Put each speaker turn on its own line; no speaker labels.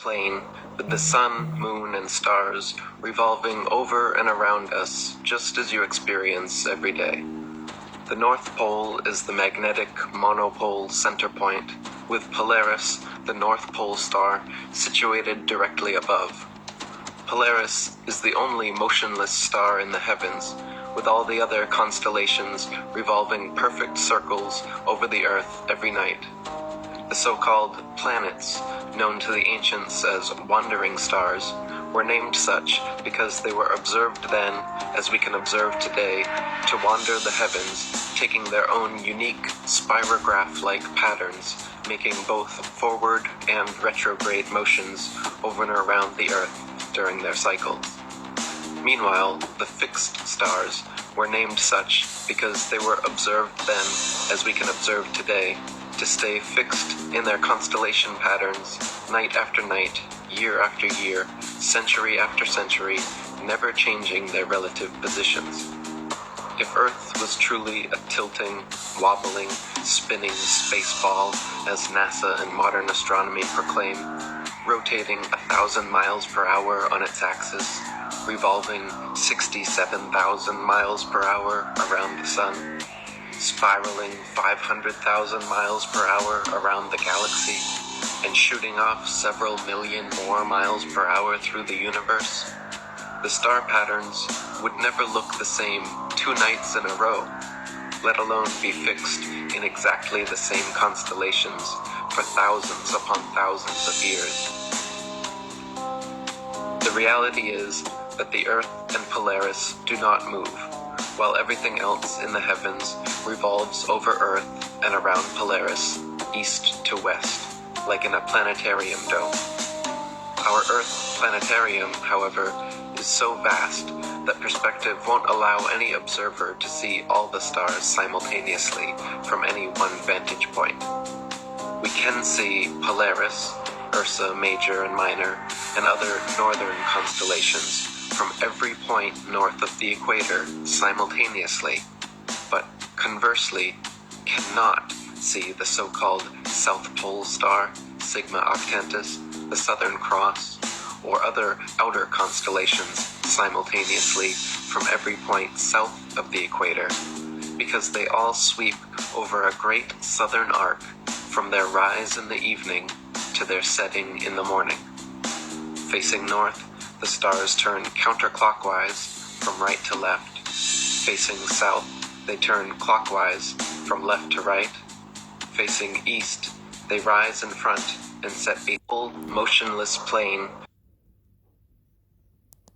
plane, with the sun, moon, and stars revolving over and around us just as you experience every day. The North Pole is the magnetic monopole center point, with Polaris, the North Pole star, situated directly above. Polaris is the only motionless star in the heavens, with all the other constellations revolving perfect circles over the Earth every night. The so-called planets, known to the ancients as wandering stars, were named such because they were observed then, as we can observe today, to wander the heavens, taking their own unique spirograph-like patterns, making both forward and retrograde motions over and around the Earth during their cycles. Meanwhile, the fixed stars were named such because they were observed then, as we can observe today, to stay fixed in their constellation patterns night after night, year after year, century after century, never changing their relative positions. If Earth was truly a tilting, wobbling, spinning space ball, as NASA and modern astronomy proclaim, rotating 1,000 miles per hour on its axis, revolving 67,000 miles per hour around the sun, spiraling 500,000 miles per hour around the galaxy, and shooting off several million more miles per hour through the universe, the star patterns would never look the same 2 nights in a row, let alone be fixed in exactly the same constellations for thousands upon thousands of years. The reality is that the Earth and Polaris do not move, while everything else in the heavens revolves over Earth and around Polaris, east to west, like in a planetarium dome. Our Earth planetarium, however, is so vast that perspective won't allow any observer to see all the stars simultaneously from any one vantage point. We can see Polaris, Ursa Major and Minor, and other northern constellations from every point north of the equator simultaneously, but conversely cannot see the so-called South Pole star, Sigma Octantis, the Southern Cross, or other outer constellations simultaneously from every point south of the equator, because they all sweep over a great southern arc from their rise in the evening to their setting in the morning. Facing north, the stars turn counterclockwise from right to left. Facing south, they turn clockwise from left to right. Facing east, they rise in front and set a full motionless plane